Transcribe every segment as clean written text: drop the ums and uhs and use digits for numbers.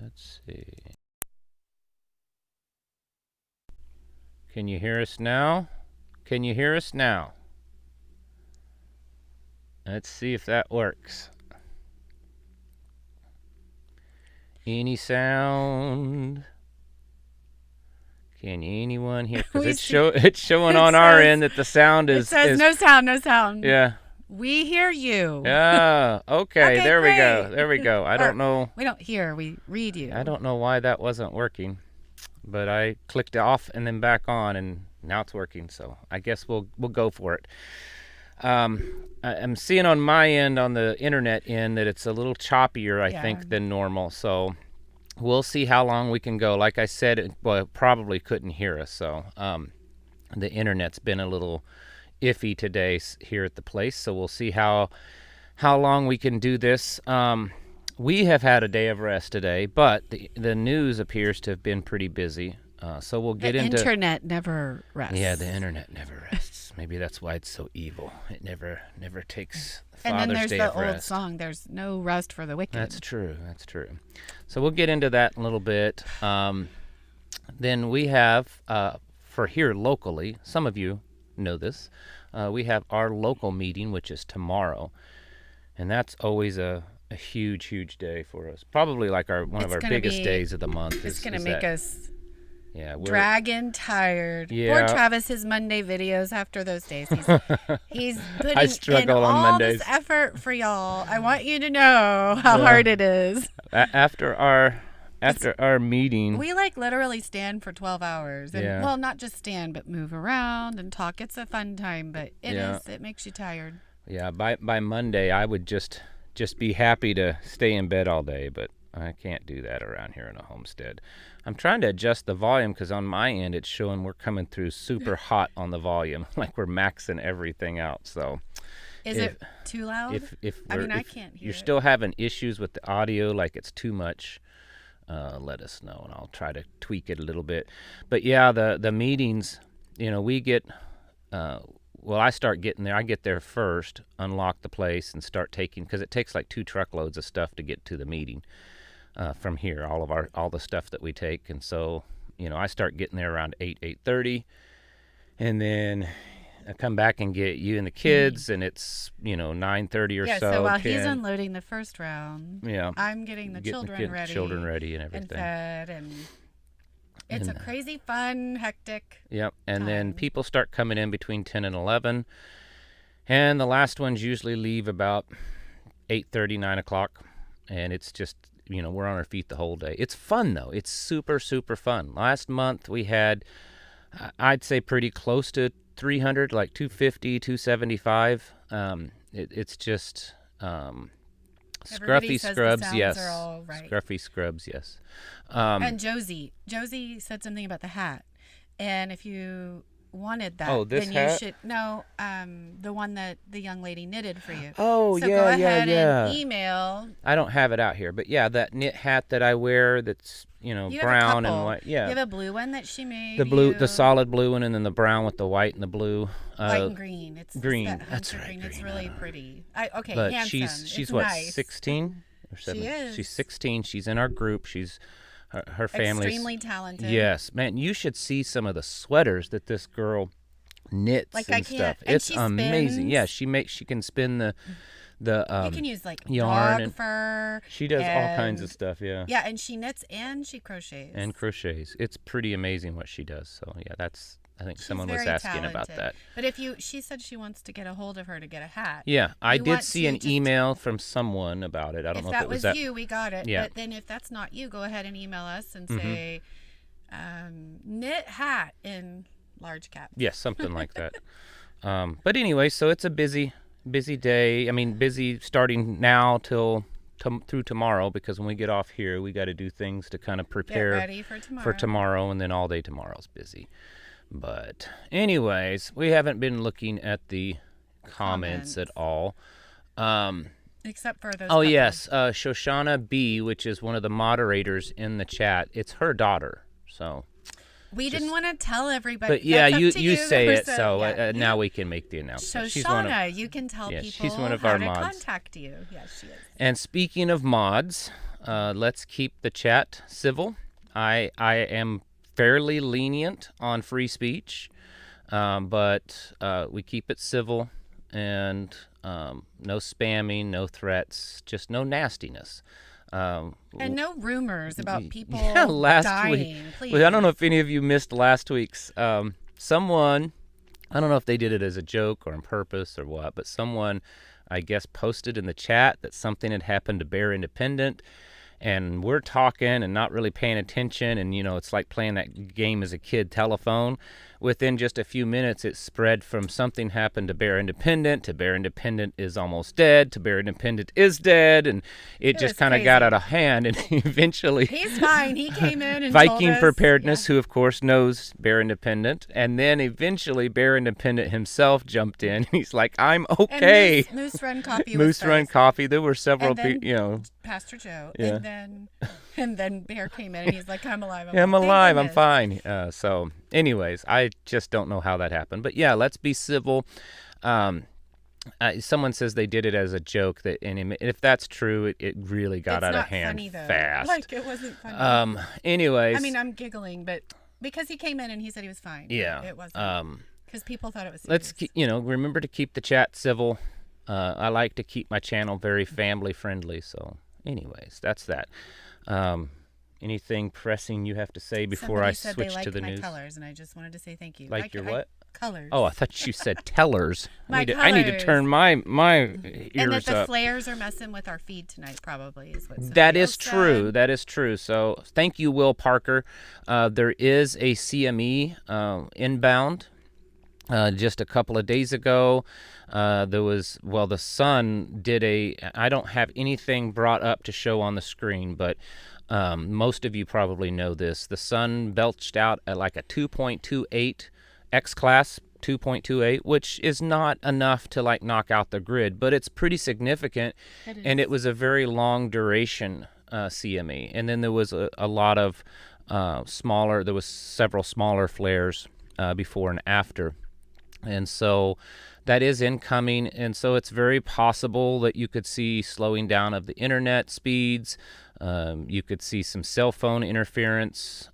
Let's see. Can you hear us now? Can you hear us now? Let's see if that works. Any sound? Can anyone hear? Because it's showing on our end that the sound is. It says no sound, no sound. Yeah. We hear you. Yeah. Okay. There we go. There we go. I don't know. We don't hear. We read you. I don't know why that wasn't working, but I clicked off and then back on, and now it's working. So I guess we'll go for it. I'm seeing on my end, on the internet end, that it's a little choppier, I think, than normal. So we'll see how long we can go. Like I said, it probably couldn't hear us. So the internet's been a little iffy today here at the place. So we'll see how long we can do this. We have had a day of rest today, but the news appears to have been pretty busy. So we'll get into... The internet never rests. Yeah, the internet never rests. Maybe that's why it's so evil. It never takes Father's Day of rest. And then there's the old song, there's no rest for the wicked. That's true. That's true. So we'll get into that in a little bit. Then we have, for here locally, some of you know this, we have our local meeting, which is tomorrow. And that's always a huge day for us. Probably like one of our biggest days of the month. It's going to make us... Yeah, dragging tired. Yeah. Poor Travis, his Monday videos after those days. He's putting I struggle in on all Mondays. this effort for y'all. I want you to know how hard it is. After our meeting, we literally stand for 12 hours. And, well, not just stand, but move around and talk. It's a fun time, but it makes you tired. Yeah, by Monday, I would just be happy to stay in bed all day, but I can't do that around here in a homestead. I'm trying to adjust the volume because on my end it's showing we're coming through super hot on the volume, like we're maxing everything out. So, is it too loud? I can't hear. You're still having issues with the audio, like it's too much, let us know and I'll try to tweak it a little bit. But yeah, the meetings, we get. Well, I start getting there. I get there first, unlock the place, and start taking, because it takes like 2 truckloads of stuff to get to the meeting. From here, all the stuff that we take, and so I start getting there around 8:30, and then I come back and get you and the kids, and it's 9:30 or so. Yeah, so while he's unloading the first round, yeah, I'm getting the children ready and everything, and fed, and it's a crazy, fun, hectic. Yep, and then people start coming in between 10 and 11, and the last ones usually leave about 8:30, 9 o'clock, and it's just. We're on our feet the whole day. It's fun, though. It's super, super fun. Last month, we had, I'd say, pretty close to 300, like 250, 275. It's just scruffy scrubs, yes. Right. Scruffy scrubs, yes. And Josie said something about the hat. And if you wanted that, this then hat? You should the one that the young lady knitted for you. Oh, so yeah, go ahead yeah. and email. I don't have it out here, but yeah, that knit hat that I wear that's brown and white. Yeah, you have a blue one that she made. The solid blue one, and then the brown with the white and the blue. White and green. It's green. That's right. Green. It's really pretty. But handsome. she's what, nice. 16 or 17? She is. She's 16. She's in our group. She's her family's extremely talented. Yes, man, you should see some of the sweaters that this girl knits and stuff. It's amazing. Yeah, she can spin the you can use yarn dog fur. She does all kinds of stuff. Yeah, and she knits and she crochets. It's pretty amazing what she does. So yeah, I think someone was asking talented about that. But she said she wants to get a hold of her to get a hat. Yeah, I did see an email from someone about it. I don't know if it was that. If that was you, we got it. Yeah. But then if that's not you, go ahead and email us and say, knit hat in large caps. Yes, something like that. But anyway, so it's a busy day. I mean, busy starting now till through tomorrow, because when we get off here, we got to do things to kind of prepare get ready for tomorrow, and then all day tomorrow's busy. But anyways, we haven't been looking at the comments at all. Except for those. Oh, yes. Shoshana B., which is one of the moderators in the chat, it's her daughter. So we didn't want to tell everybody. But yeah, you say it, so now we can make the announcement. Shoshana, you can tell people she's one of our mods. Contact you. Yes, she is. And speaking of mods, let's keep the chat civil. I am fairly lenient on free speech, but we keep it civil, and no spamming, no threats, just no nastiness. And no rumors about people last dying, week. please. Well, I don't know if any of you missed last week's. Someone, I don't know if they did it as a joke or on purpose or what, but someone, I guess, posted in the chat that something had happened to Bear Independent. And we're talking and not really paying attention, and it's like playing that game as a kid, telephone. Within just a few minutes, it spread from something happened to Bear Independent to Bear Independent is almost dead to Bear Independent is dead, and it just kind of got out of hand. And eventually, he's fine. He came in and Viking told us, Preparedness, who of course knows Bear Independent, and then eventually Bear Independent himself jumped in. And he's like, "I'm okay." And Moose Run Coffee. Moose Run Coffee. There were several people, Pastor Joe, yeah. and then Bear came in and he's like, "I'm alive. I'm alive. I'm fine." So, anyways, I just don't know how that happened, but yeah, let's be civil. Someone says they did it as a joke, and if that's true, it really got out of hand fast. Like, it wasn't funny. Anyways, I mean, I'm giggling, but because he came in and he said he was fine. Yeah. It wasn't. Because people thought it was serious. Let's remember to keep the chat civil. I like to keep my channel very family friendly. So, anyways, that's that. Anything pressing you have to say before I switch to the news? My colors, and I just wanted to say thank you. Like your what? Colors. Oh, I thought you said tellers. I need to turn my ears up. And that the flares are messing with our feed tonight, probably is what. That is true. That is true. So thank you, Will Parker. There is a CME inbound. Just a couple of days ago, the sun did I don't have anything brought up to show on the screen, but most of you probably know this. The sun belched out at like a 2.28 X-class, 2.28, which is not enough to like knock out the grid, but it's pretty significant, and it was a very long duration CME. And then there was a lot of there was several smaller flares before and after. And so that is incoming, and so it's very possible that you could see slowing down of the internet speeds. You could see some cell phone interference.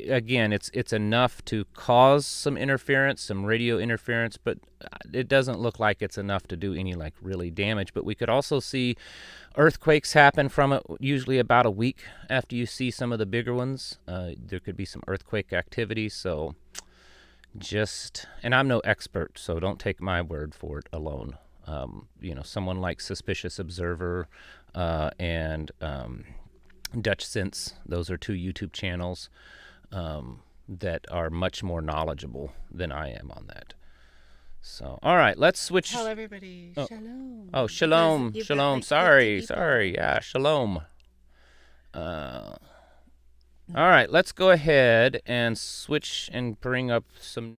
Again, it's enough to cause some interference, some radio interference, but it doesn't look like it's enough to do any like really damage. But we could also see earthquakes happen from it, usually about a week after you see some of the bigger ones. There could be some earthquake activity, so and I'm no expert, so don't take my word for it alone. Someone like Suspicious Observer and Dutch Sense, those are two YouTube channels that are much more knowledgeable than I am on that. So, all right, let's switch. Tell everybody shalom. Oh, shalom, shalom. Sorry. Yeah, shalom. All right, let's go ahead and switch and bring up some.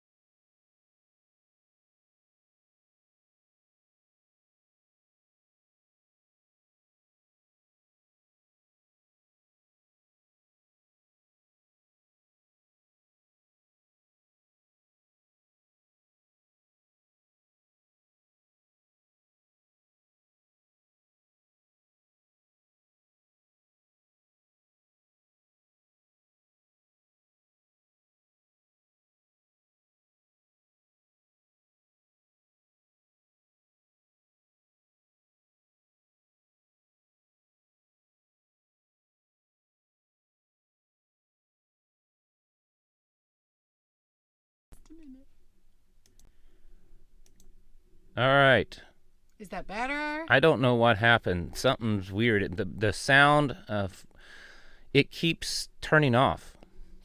All right. Is that better? I don't know what happened. Something's weird. The sound it keeps turning off.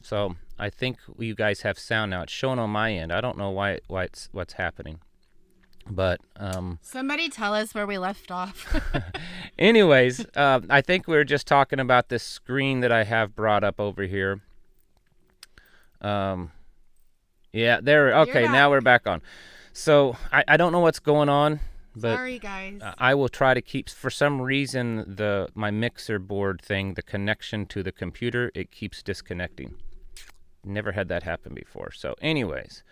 So I think you guys have sound now. It's showing on my end. I don't know what's happening. But somebody tell us where we left off. Anyways, I think we were just talking about this screen that I have brought up over here. Yeah, there. Okay, now we're back on. So I don't know what's going on, but sorry guys. I will try to keep. For some reason, my mixer board thing, the connection to the computer, it keeps disconnecting. Never had that happen before. So, anyways,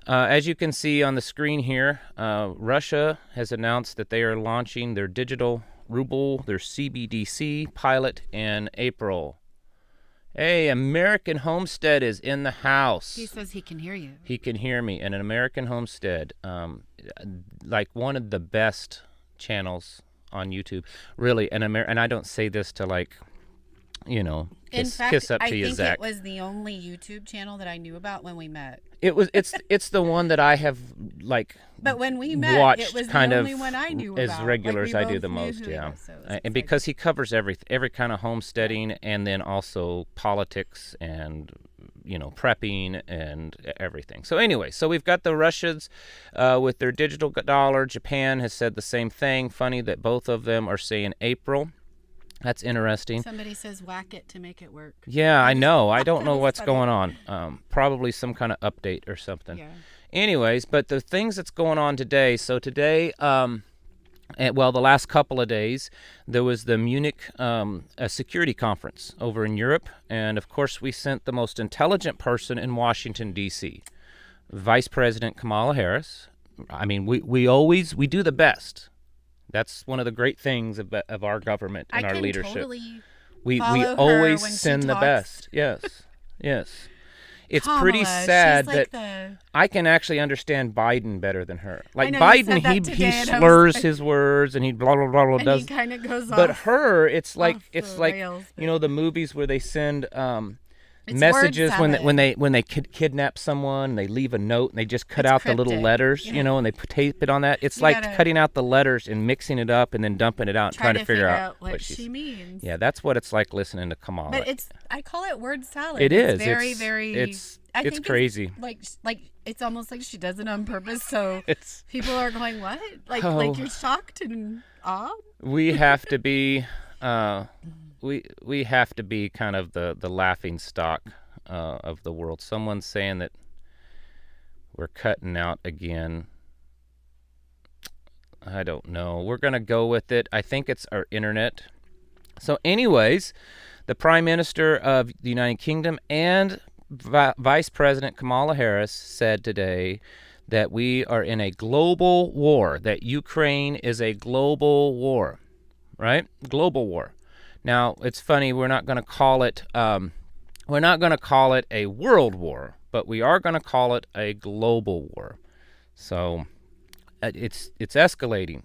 as you can see on the screen here, Russia has announced that they are launching their digital Ruble, there's CBDC, Pilot, and April. Hey, American Homestead is in the house. He says he can hear you. He can hear me. And an American Homestead, like one of the best channels on YouTube, really. And I don't say this to like, you know, kiss up to you, Zach. It was the only YouTube channel that I knew about when we met. It's the one that I have like. But when we met, watched it was kind the of only one I knew as about. regular like, as I do the most, yeah. Was, so and because he covers every kind of homesteading, and then also politics and prepping and everything. So anyway, so we've got the Russians with their digital dollar. Japan has said the same thing. Funny that both of them are saying April. That's interesting. Somebody says whack it to make it work. Yeah, I know. I don't know what's going on. Probably some kind of update or something. Yeah. Anyways, but the things that's going on today. So today, the last couple of days, there was the Munich security conference over in Europe. And, of course, we sent the most intelligent person in Washington, D.C., Vice President Kamala Harris. I mean, we do the best. That's one of the great things of our government and our leadership. Totally we always send the best. Yes. It's Kamala, pretty sad like that I can actually understand Biden better than her. Like know, Biden, he slurs his words and he blah blah blah blah. He kind of goes off. But her, it's like rails, the movies where they send messages when they kidnap someone, they leave a note and they just cut out cryptic. The little letters, and they tape it on that. It's cutting out the letters and mixing it up and then dumping it out and trying to figure out what she means. Yeah, that's what it's like listening to Kamala. But I call it word salad. It is. It's it's crazy. It's like it's almost like she does it on purpose. So people are going, what? Like you're shocked and awed? We have to be. We have to be kind of the laughing stock of the world. Someone's saying that we're cutting out again. I don't know. We're going to go with it. I think it's our internet. So anyways, the Prime Minister of the United Kingdom and Vice President Kamala Harris said today that we are in a global war, that Ukraine is a global war, right? Global war. Now, it's funny, we're not going to call it a world war, but we are going to call it a global war. So it's escalating.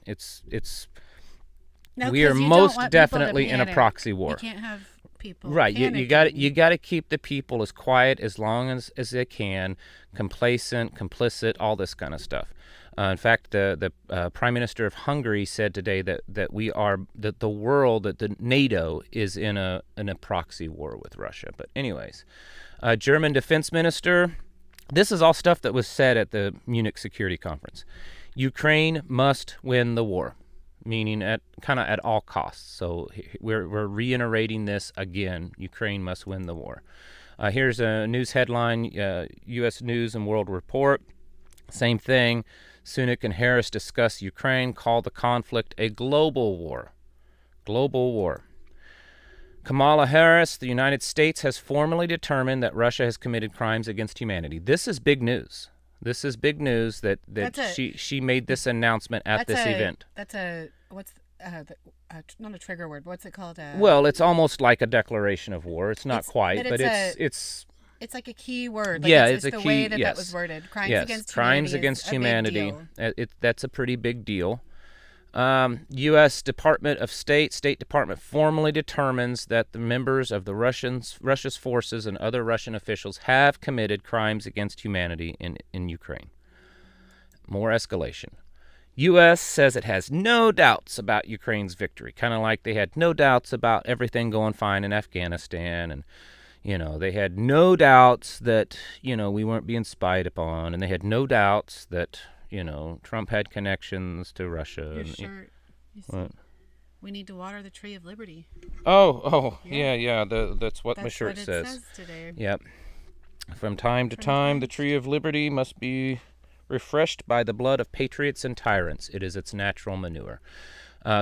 We are most definitely in a proxy war. You can't have people right. You got to keep the people as quiet as long as they can, complacent, complicit, all this kind of stuff. In fact, the Prime Minister of Hungary said today that the world, that the NATO is in a proxy war with Russia. But anyways, German Defense Minister, this is all stuff that was said at the Munich Security Conference. Ukraine must win the war, meaning at all costs. So we're reiterating this again. Ukraine must win the war. Here's a news headline, U.S. News and World Report. Same thing. Sunak and Harris discuss Ukraine, call the conflict a global war. Global war. Kamala Harris, the United States has formally determined that Russia has committed crimes against humanity. This is big news. This is big news that she made this announcement at this event. That's not a trigger word. What's it called? Well, it's almost like a declaration of war. It's not quite, but it's like a key word. It's the a key, way that was worded. Crimes against humanity. That's a pretty big deal. U.S. Department of State Department formally determines that the members of Russia's forces and other Russian officials have committed crimes against humanity in Ukraine. More escalation. U.S. says it has no doubts about Ukraine's victory, kind of like they had no doubts about everything going fine in Afghanistan, and they had no doubts that, we weren't being spied upon, and they had no doubts that, Trump had connections to Russia. Your shirt. We need to water the tree of liberty. Oh, yeah. That's what my shirt says. That's what it says today. Yep. From time to time, the tree of liberty must be refreshed by the blood of patriots and tyrants. It is its natural manure.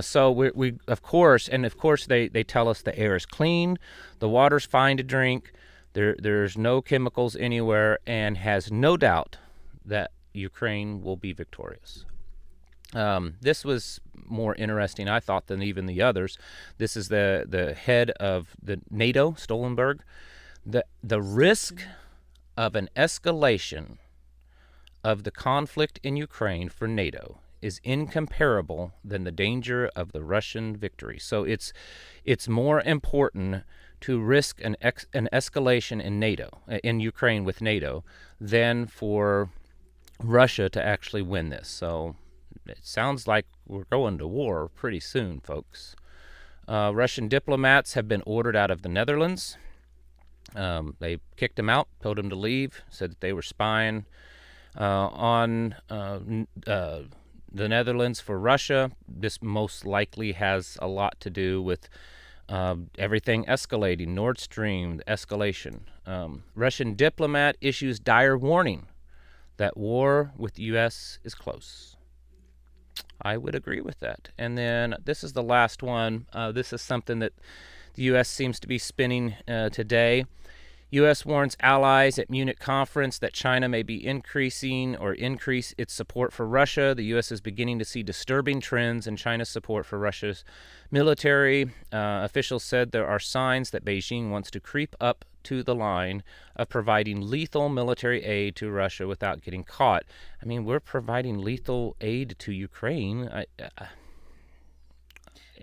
So we of course they tell us the air is clean, the water's fine to drink, there's no chemicals anywhere, and has no doubt that Ukraine will be victorious. This was more interesting, I thought, than even the others. This is the head of the NATO, Stoltenberg. The risk of an escalation of the conflict in Ukraine for NATO is incomparable than the danger of the Russian victory. So it's more important to risk an escalation in NATO, in Ukraine with NATO, than for Russia to actually win this. So it sounds like we're going to war pretty soon, folks. Russian diplomats have been ordered out of the Netherlands. They kicked them out, told them to leave, said that they were spying on the Netherlands for Russia. This most likely has a lot to do with everything escalating, Nord Stream, the escalation. Russian diplomat issues dire warning that war with the U.S. is close. I would agree with that. And then this is the last one. This is something that the U.S. seems to be spinning today. U.S. warns allies at Munich conference that China may be increase its support for Russia. The U.S. is beginning to see disturbing trends in China's support for Russia's military. Officials said there are signs that Beijing wants to creep up to the line of providing lethal military aid to Russia without getting caught. I mean, we're providing lethal aid to Ukraine.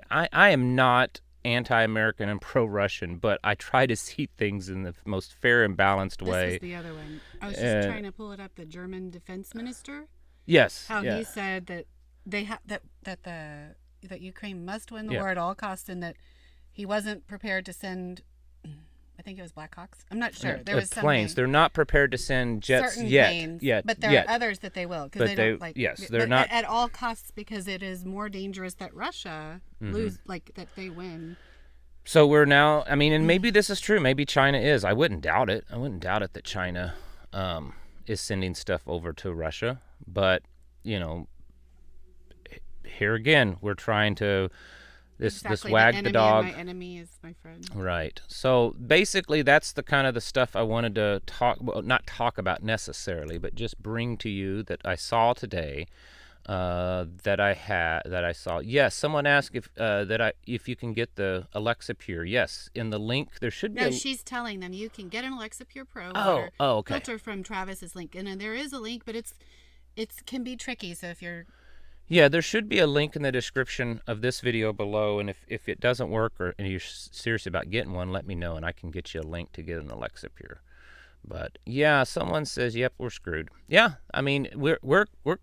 I am not anti-American and pro-Russian, but I try to see things in the most fair and balanced way. This is the other one. I was just trying to pull it up. The German defense minister. Yes. How he said that they that Ukraine must win the war at all costs, and that he wasn't prepared to send. I think it was Blackhawks. I'm not sure. There was planes. They're not prepared to send jets yet. But there are others that they will, because they don't like. Yes, they're not at all costs, because it is more dangerous that Russia lose, like that they win. So we're now. I mean, and maybe this is true. Maybe China is. I wouldn't doubt it. I wouldn't doubt it that China is sending stuff over to Russia. But here again, we're trying to. This wag the dog. My enemy is my friend. Right. So basically, that's the kind of the stuff I wanted to not talk about necessarily, but just bring to you that I saw today. That I saw. Yes, someone asked if you can get the Alexa Pure. Yes, in the link there should be. No, she's telling them you can get an Alexa Pure Pro okay. filter from Travis's link, and there is a link, but it can be tricky. So if you're Yeah, there should be a link in the description of this video below, and if it doesn't work and you're serious about getting one, let me know, and I can get you a link to get an Alexa Pure. But yeah, someone says, "Yep, we're screwed." Yeah, I mean, we're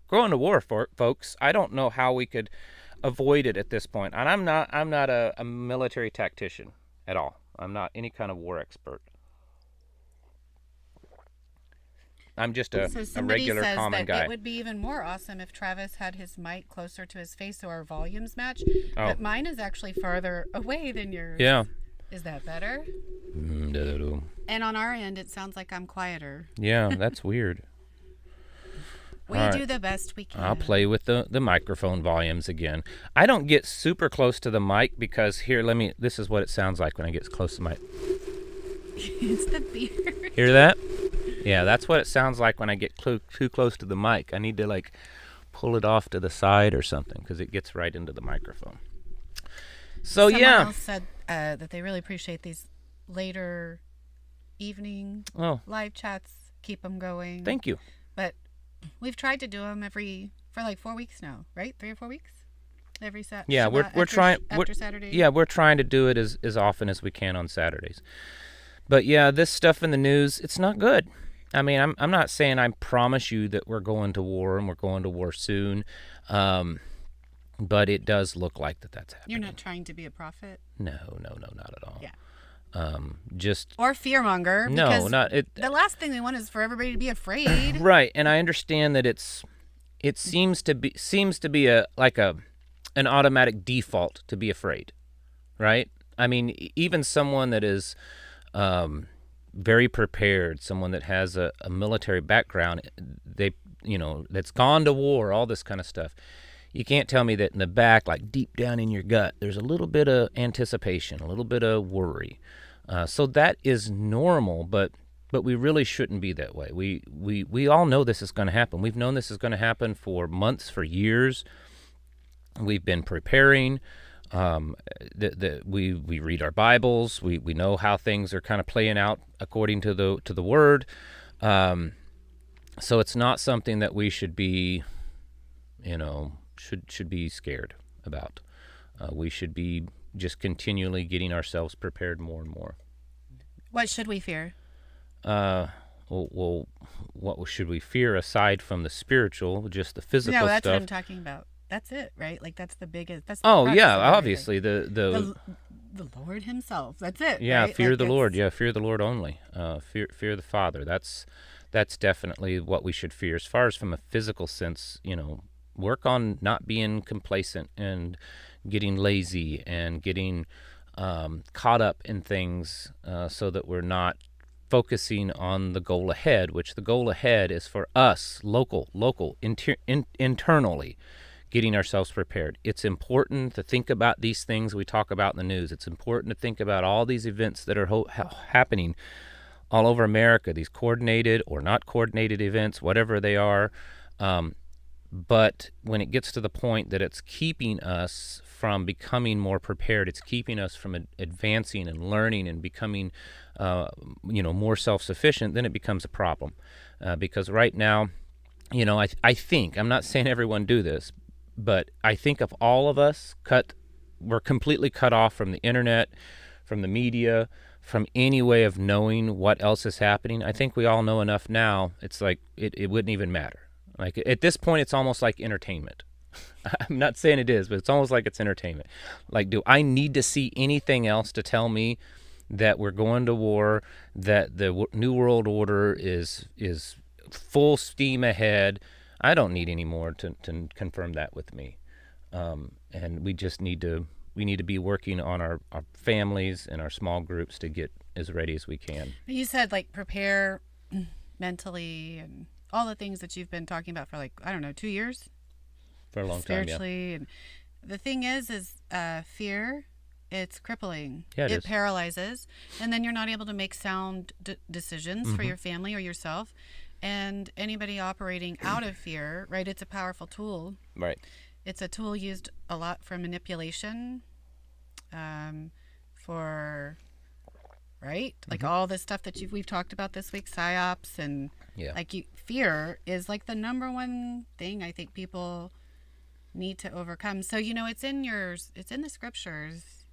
going to war, folks. I don't know how we could avoid it at this point, and I'm not a military tactician at all. I'm not any kind of war expert. I'm just a regular common guy. It would be even more awesome if Travis had his mic closer to his face so our volumes match. Oh. But mine is actually farther away than yours. Yeah. Is that better? And on our end, it sounds like I'm quieter. Yeah, that's weird. We do the best we can. I'll play with the microphone volumes again. I don't get super close to the mic because this is what it sounds like when I get close to the mic. It's the beer. Hear that? Yeah, that's what it sounds like when I get too close to the mic. I need to pull it off to the side or something because it gets right into the microphone. So Someone else said that they really appreciate these later evening live chats. Keep them going. Thank you. But we've tried to do them for 4 weeks now, right? 3 or 4 weeks. Every Saturday. Yeah, we're trying after Saturday. Yeah, we're trying to do it as often as we can on Saturdays. But yeah, this stuff in the news, it's not good. I mean, I'm not saying I promise you that we're going to war and we're going to war soon, but it does look like that's happening. You're not trying to be a prophet? No, not at all. Yeah. Or fearmonger. No, not it. The last thing we want is for everybody to be afraid. Right, and I understand that it seems to be an automatic default to be afraid, right? I mean, even someone that is very prepared, someone that has a military background, that's gone to war, all this kind of stuff. You can't tell me that in the back, deep down in your gut, there's a little bit of anticipation, a little bit of worry. So that is normal, but we really shouldn't be that way. We all know this is going to happen. We've known this is going to happen for months, for years. We've been preparing. We read our Bibles. We know how things are kind of playing out according to the Word. So it's not something that we should be, should be scared about. We should be just continually getting ourselves prepared more and more. What should we fear? Well, what should we fear aside from the spiritual, just the physical stuff? No, that's what I'm talking about. That's it, right? Like that's the biggest. That's the obviously the Lord Himself. That's it. Yeah, right? fear the Lord. Yeah, fear the Lord only. Fear the Father. That's definitely what we should fear. As far as from a physical sense, work on not being complacent and getting lazy and getting caught up in things, so that we're not focusing on the goal ahead, which the goal ahead is for us, internally, getting ourselves prepared. It's important to think about these things we talk about in the news. It's important to think about all these events that are happening all over America, these coordinated or not coordinated events, whatever they are. But when it gets to the point that it's keeping us from becoming more prepared, it's keeping us from advancing and learning and becoming more self-sufficient, then it becomes a problem. Because right now, I think, I'm not saying everyone do this, but I think of all of us, we're completely cut off from the internet, from the media, from any way of knowing what else is happening. I think we all know enough now, it's like it wouldn't even matter. Like at this point, it's almost like entertainment. I'm not saying it is, but it's almost like it's entertainment. Like, do I need to see anything else to tell me that we're going to war, that the New World Order is full steam ahead? I don't need any more to confirm that with me. And we just need to be working on our families and our small groups to get as ready as we can. You said like prepare mentally and all the things that you've been talking about for 2 years. For a long spiritually, time, yeah. And the thing is fear. It's crippling. Yeah, it paralyzes, and then you're not able to make sound decisions for your family or yourself. And anybody operating out of fear, right? It's a powerful tool. Right. It's a tool used a lot for manipulation, for right, like all this stuff that we've talked about this week, psyops, and fear is like the number one thing I think people need to overcome. So it's in the scriptures.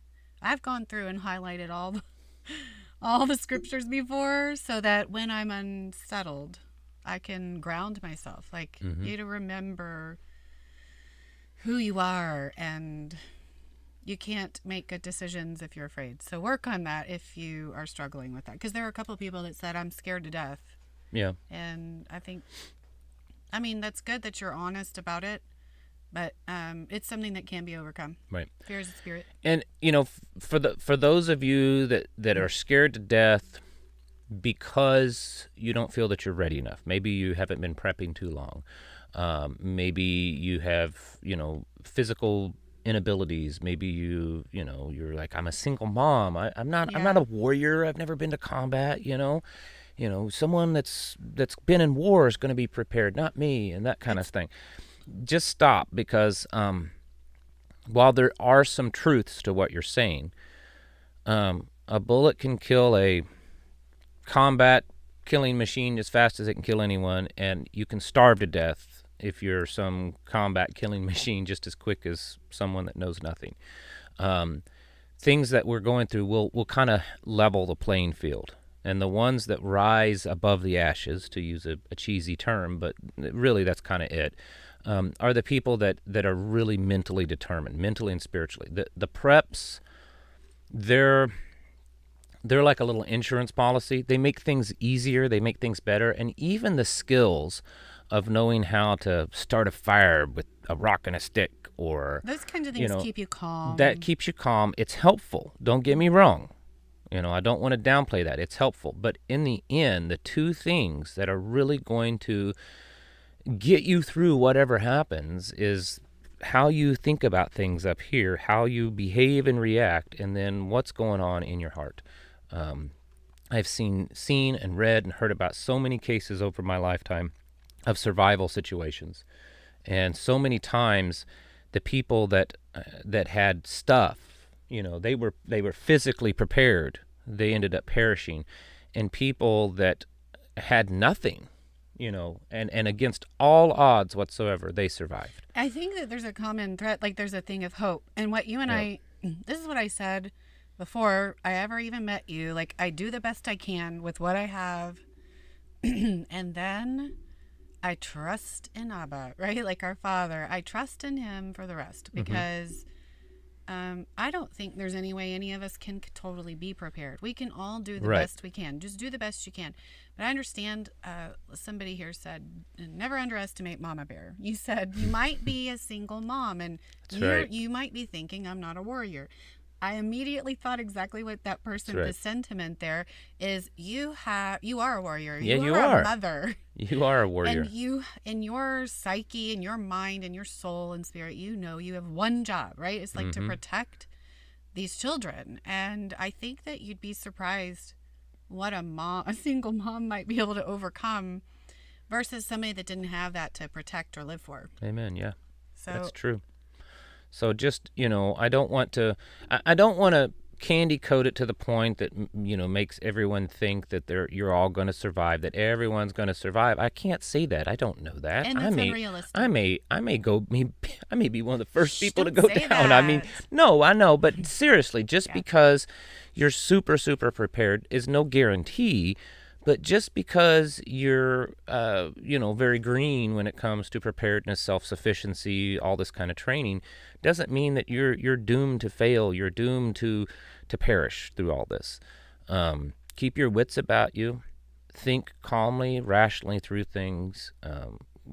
I've gone through and highlighted all the scriptures before, so that when I'm unsettled, I can ground myself. Like you to remember who you are, and you can't make good decisions if you're afraid. So work on that if you are struggling with that. Because there are a couple of people that said, I'm scared to death. Yeah. And that's good that you're honest about it, but it's something that can be overcome. Right. Fear is a spirit. And, for those of you that are scared to death because you don't feel that you're ready enough, maybe you haven't been prepping too long, maybe you have, physical inabilities, maybe you're like, I'm a single mom, I'm not a warrior, I've never been to combat, someone that's been in war is going to be prepared, not me, and that kind of thing. Just stop, because while there are some truths to what you're saying, a bullet can kill a combat killing machine as fast as it can kill anyone, and you can starve to death if you're some combat killing machine just as quick as someone that knows nothing. Things that we're going through will kind of level the playing field. And the ones that rise above the ashes, to use a cheesy term, but really that's kind of it, are the people that are really mentally determined, mentally and spiritually. The preps, they're like a little insurance policy. They make things easier, they make things better, and even the skills of knowing how to start a fire with a rock and a stick, or those kinds of things keep you calm. That keeps you calm. It's helpful. Don't get me wrong. I don't want to downplay that. It's helpful. But in the end, the two things that are really going to get you through whatever happens is how you think about things up here, how you behave and react, and then what's going on in your heart. I've seen and read and heard about so many cases over my lifetime of survival situations. And so many times the people that had stuff, they were physically prepared. They ended up perishing, and people that had nothing, and against all odds whatsoever, they survived. I think that there's a common thread, like there's a thing of hope. And what you and this is what I said before I ever even met you. Like, I do the best I can with what I have, and then I trust in Abba, right? Like our Father. I trust in Him for the rest, because I don't think there's any way any of us can totally be prepared. We can all do the best we can. Just do the best you can. But I understand, somebody here said, never underestimate Mama Bear. You said you might be a single mom, and you might be thinking, I'm not a warrior. I immediately thought exactly what that person, the sentiment there is, you are a warrior. Yeah, you are a mother. You are a warrior. And you, in your psyche, in your mind, in your soul and spirit, you have one job, right? It's like to protect these children. And I think that you'd be surprised what a single mom might be able to overcome versus somebody that didn't have that to protect or live for. Amen. Yeah, that's true. So just, I don't want to candy coat it to the point that, makes everyone think that you're all going to survive, that everyone's going to survive. I can't say that. I don't know that. And that's unrealistic. I may be one of the first people to go down. That. I mean, no, I know, but seriously, just because you're super, super prepared is no guarantee. But just because you're, very green when it comes to preparedness, self-sufficiency, all this kind of training, doesn't mean that you're doomed to fail. You're doomed to perish through all this. Keep your wits about you. Think calmly, rationally through things.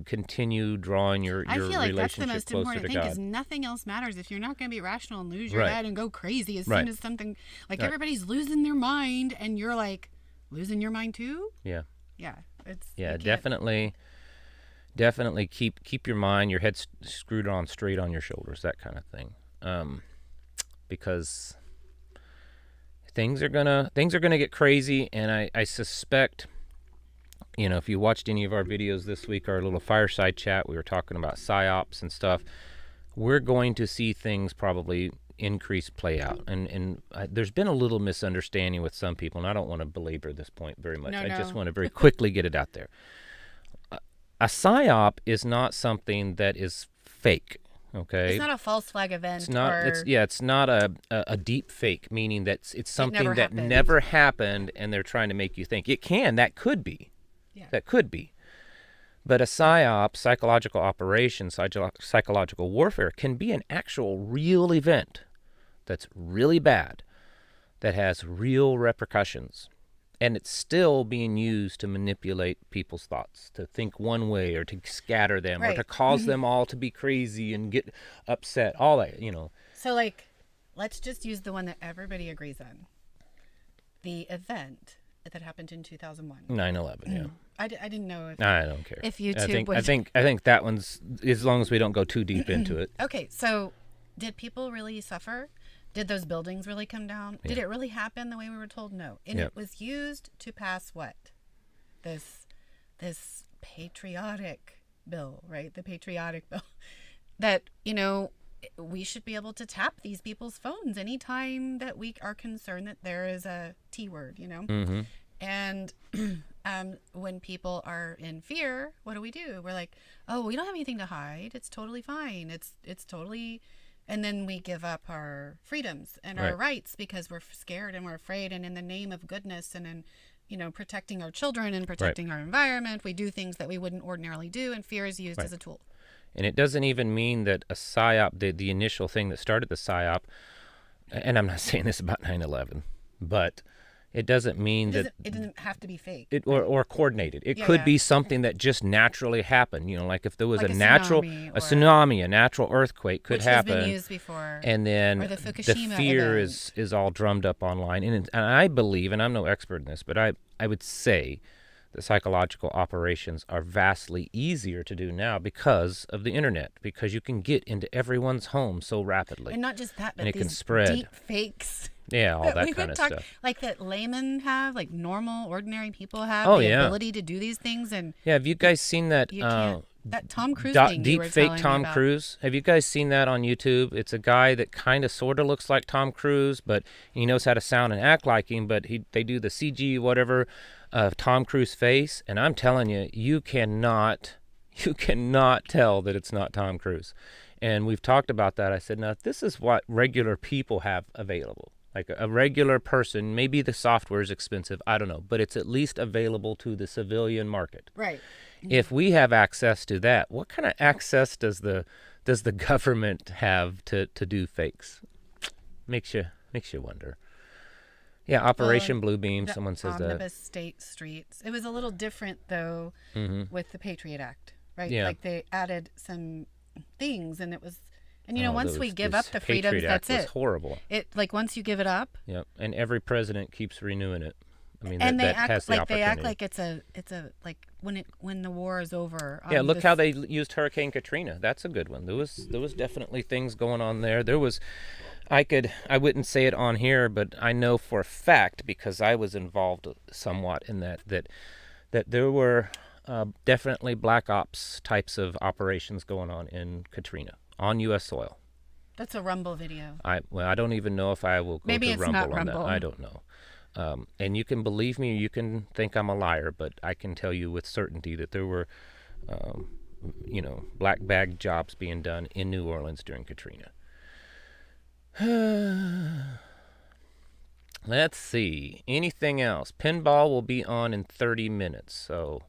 Continue drawing your I feel like that's the most important thing, God. because nothing else matters. If you're not going to be rational and lose your head and go crazy as soon as something, like everybody's losing their mind, and you're like, losing your mind too? Yeah. Definitely keep your mind, your head screwed on straight on your shoulders, that kind of thing. Because things are gonna get crazy, and I suspect, if you watched any of our videos this week, our little fireside chat, we were talking about psyops and stuff. We're going to see things probably increased play out, and there's been a little misunderstanding with some people, and I don't want to belabor this point very much. I just want to very quickly get it out there. A psyop is not something that is fake. Okay, it's not a false flag event. It's not. It's not a deep fake, meaning that it's something that never happened, and they're trying to make you think it can. That could be. Yeah. That could be. But a psyop, psychological operation, psychological warfare, can be an actual real event that's really bad, that has real repercussions, and it's still being used to manipulate people's thoughts, to think one way, or to scatter them, or to cause them all to be crazy and get upset, all that, So, let's just use the one that everybody agrees on. The event that happened in 2001. 9/11, yeah. I didn't know if... I don't care. If YouTube I think that one's, as long as we don't go too deep into it. Okay, so did people really suffer? Did those buildings really come down? Yeah. Did it really happen the way we were told? No. And it was used to pass what? This patriotic bill, right? The patriotic bill. That, we should be able to tap these people's phones anytime that we are concerned that there is a T word, Mm-hmm. And when people are in fear, what do? We're like, oh, we don't have anything to hide. It's totally fine. It's totally... And then we give up our freedoms and our rights because we're scared and we're afraid. And in the name of goodness and in, protecting our children and protecting our environment, we do things that we wouldn't ordinarily do. And fear is used as a tool. And it doesn't even mean that a psyop, the initial thing that started the psyop, and I'm not saying this about 9/11, but it doesn't mean that... It doesn't have to be fake. Or coordinated. It could be something that just naturally happened. Like if there was a tsunami, a natural earthquake could happen. Which has been used before. And then the fear is all drummed up online. And I believe, and I'm no expert in this, but I would say that psychological operations are vastly easier to do now because of the internet, because you can get into everyone's home so rapidly. And not just that, but it can spread. Deep fakes. Yeah, all that kind of stuff. Like that laymen have, like normal, ordinary people have the ability to do these things. And have you guys seen that That Tom Cruise thing you deep were fake telling Tom me about. Cruise. Have you guys seen that on YouTube? It's a guy that kind of sort of looks like Tom Cruise, but he knows how to sound and act like him. But they do the CG whatever of Tom Cruise face, and I'm telling you, you cannot tell that it's not Tom Cruise. And we've talked about that. I said, now this is what regular people have available. Like a regular person, maybe the software is expensive, I don't know, but it's at least available to the civilian market. Right. If we have access to that, what kind of access does the government have to do fakes? Makes you wonder. Yeah, Operation Bluebeam. Someone says that. Omnibus state streets. It was a little different though with the Patriot Act, right? Yeah. Like they added some things, and it was, and once we give up the Patriot freedoms, Act that's was it. Horrible. It like once you give it up. Yep, and every president keeps renewing it. I mean, and that has the opportunity. they act like it's a like when the war is over. Yeah, look how they used Hurricane Katrina. That's a good one. There was definitely things going on there. There was, I wouldn't say it on here, but I know for a fact because I was involved somewhat in that there were definitely black ops types of operations going on in Katrina on U.S. soil. That's a Rumble video. I don't even know if I will go Maybe to it's Rumble not on Rumble. that. I don't know. And you can believe me or you can think I'm a liar, but I can tell you with certainty that there were, black bag jobs being done in New Orleans during Katrina. Let's see. Anything else? Pinball will be on in 30 minutes, so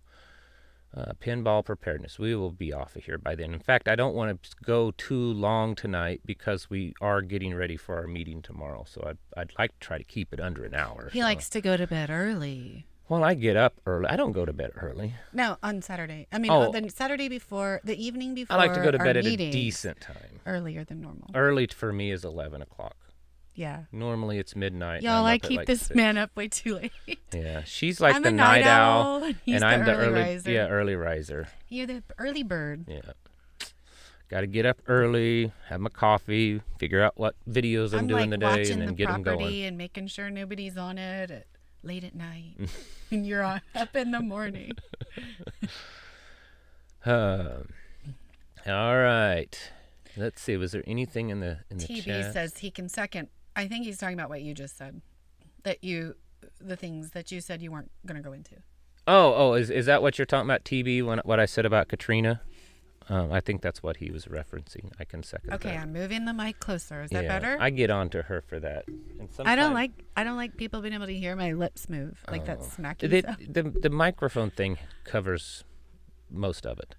pinball preparedness. We will be off of here by then. In fact, I don't want to go too long tonight because we are getting ready for our meeting tomorrow. So I'd like to try to keep it under an hour. He likes to go to bed early. Well, I get up early. I don't go to bed early. No, on Saturday. I mean, the Saturday before, the evening before. I like to go to bed at a meetings, decent time. Earlier than normal. Early for me is 11 o'clock. Yeah. Normally it's midnight. Y'all, I keep this 6. Man up way too late. Yeah, she's like I'm the a night owl, and I'm the early riser. Yeah, early riser. You're the early bird. Yeah. Got to get up early, have my coffee, figure out what videos I'm doing like today, and then get them going. And making sure nobody's on it late at night, and you're up in the morning. All right. Let's see. Was there anything in the TB chat? says he can second. I think he's talking about what you just said. The things that you said you weren't going to go into. Oh, is that what you're talking about, TB? What I said about Katrina? I think that's what he was referencing. I can second that. Okay, I'm moving the mic closer. Is that better? I get on to her for that. And I don't like people being able to hear my lips move like that smacky stuff. The microphone thing covers most of it.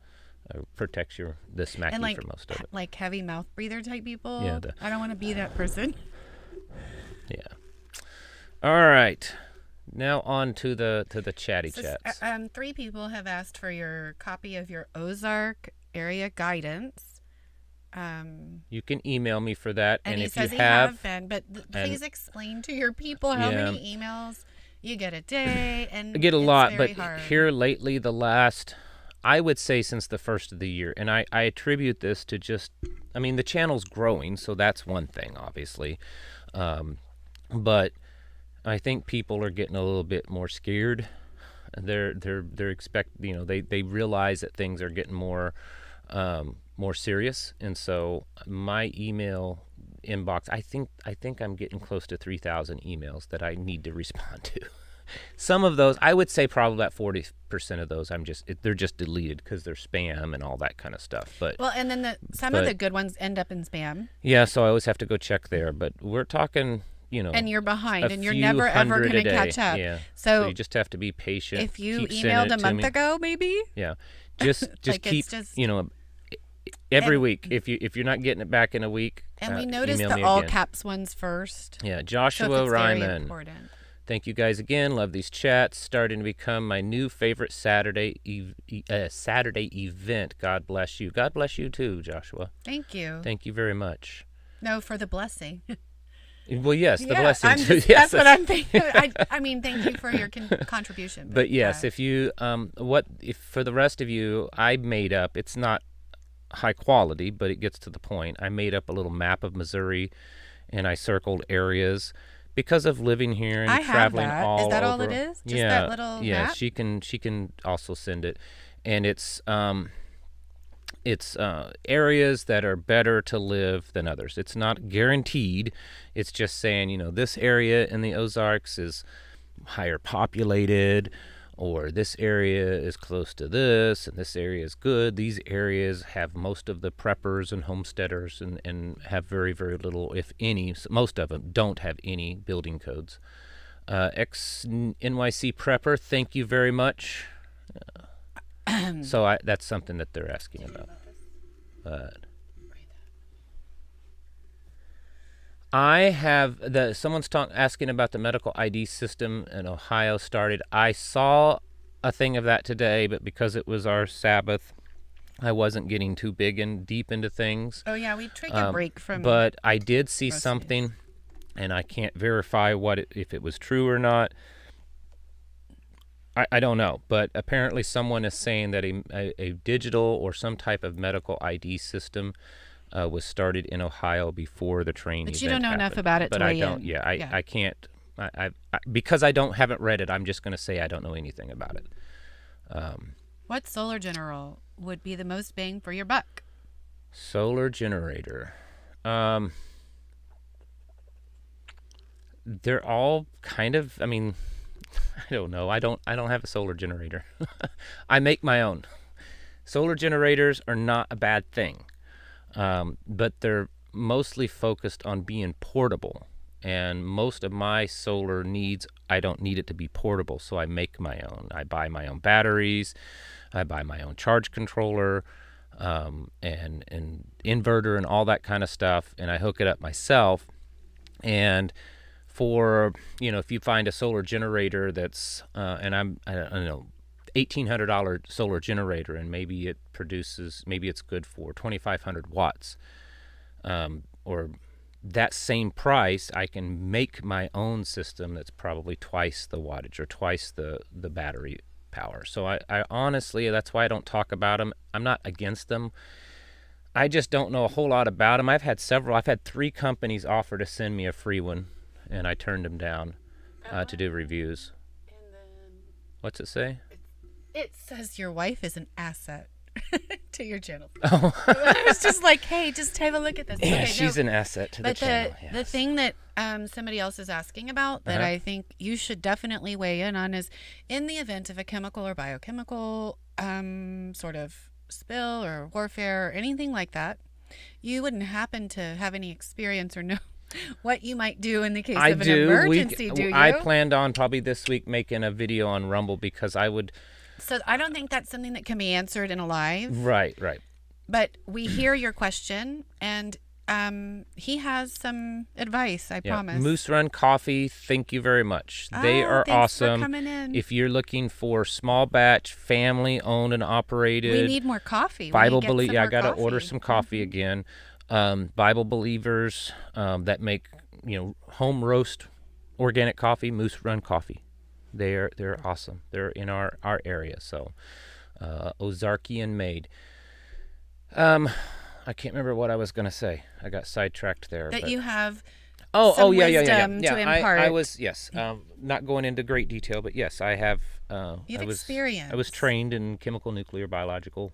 Protects the smacky for most of it. Like heavy mouth breather type people. Yeah, I don't want to be that person. Yeah. All right. Now on to the chatty chats. 3 people have asked for your copy of your Ozark area guidance. You can email me for that, and if says you have been, but please explain to your people how many emails you get a day. And I get a lot, but hard. Here lately, the last, I would say since the first of the year, and I attribute this to the channel's growing, so that's one thing, obviously. But I think people are getting a little bit more scared. They're they realize that things are getting more serious, and so my email inbox, I think I'm getting close to 3,000 emails that I need to respond to. Some of those, I would say probably about 40% of those, they're just deleted because they're spam and all that kind of stuff. But and then some of the good ones end up in spam. Yeah, so I always have to go check there. But we're talking, and you're behind, and you're never ever going to catch up. Yeah. So you just have to be patient. If you emailed a month ago, maybe. Yeah, just keep every week. If you're not getting it back in a week, and we noticed the all caps ones first. Yeah, Joshua Ryman. Thank you guys again. Love these chats. Starting to become my new favorite Saturday event. God bless you. God bless you too, Joshua. Thank you. Thank you very much. No, for the blessing. Well, yes, the blessing too. Yes, that's what I'm thinking. Thank you for your contribution. But yes, if you, if for the rest of you, I made up, it's not high quality, but it gets to the point. I made up a little map of Missouri, and I circled areas. Because of living here and traveling all over. Is that all it is? Just that little map? She can also send it. And it's it's areas that are better to live than others. It's not guaranteed. It's just saying, this area in the Ozarks is higher populated, or this area is close to this, and this area is good. These areas have most of the preppers and homesteaders and have very, very little, if any. Most of them don't have any building codes. Ex-NYC prepper, thank you very much. So that's something that they're asking about. I have someone's asking about the medical ID system in Ohio started. I saw a thing of that today, but because it was our Sabbath, I wasn't getting too big and deep into things. Oh yeah, we take a break from. But I did see something, and I can't verify if it was true or not. I don't know, but apparently someone is saying that a digital or some type of medical ID system was started in Ohio before the train event. But you don't know enough about it to weigh in. Yeah, I can't. Because I haven't read it, I'm just going to say I don't know anything about it. What solar generator would be the most bang for your buck? Solar generator. They're all kind of. I mean, I don't know. I don't have a solar generator. I make my own. Solar generators are not a bad thing. But they're mostly focused on being portable, and most of my solar needs, I don't need it to be portable, so I make my own. I buy my own batteries, I buy my own charge controller, and inverter and all that kind of stuff, and I hook it up myself. And for, if you find a solar generator that's, and I don't know, $1,800 solar generator, and maybe it's good for 2,500 watts, or that same price, I can make my own system that's probably twice the wattage or twice the battery power. So I honestly, that's why I don't talk about them. I'm not against them. I just don't know a whole lot about them. I've had 3 companies offer to send me a free one, and I turned them down to do reviews. And then, what's it say? It says your wife is an asset to your channel. Oh. I was just like, hey, just have a look at this. Yeah, she's an asset to the channel. But the thing that somebody else is asking about that I think you should definitely weigh in on is, in the event of a chemical or biochemical sort of spill or warfare or anything like that, you wouldn't happen to have any experience or know what you might do in the case of an emergency, do you? I planned on probably this week making a video on Rumble, because I would... So I don't think that's something that can be answered in a live. Right. But we hear your question, and he has some advice, I promise. Moose Run Coffee, thank you very much. They are awesome. For coming in. If you're looking for small batch, family owned and operated. We need more coffee. I got to order some coffee again. Bible believers that make home roast organic coffee, Moose Run Coffee. They're awesome. They're in our area, so Ozarkian made. I can't remember what I was going to say. I got sidetracked there. That you have wisdom to impart. I was, not going into great detail, but yes, I have. You've experienced. I was trained in chemical, nuclear, biological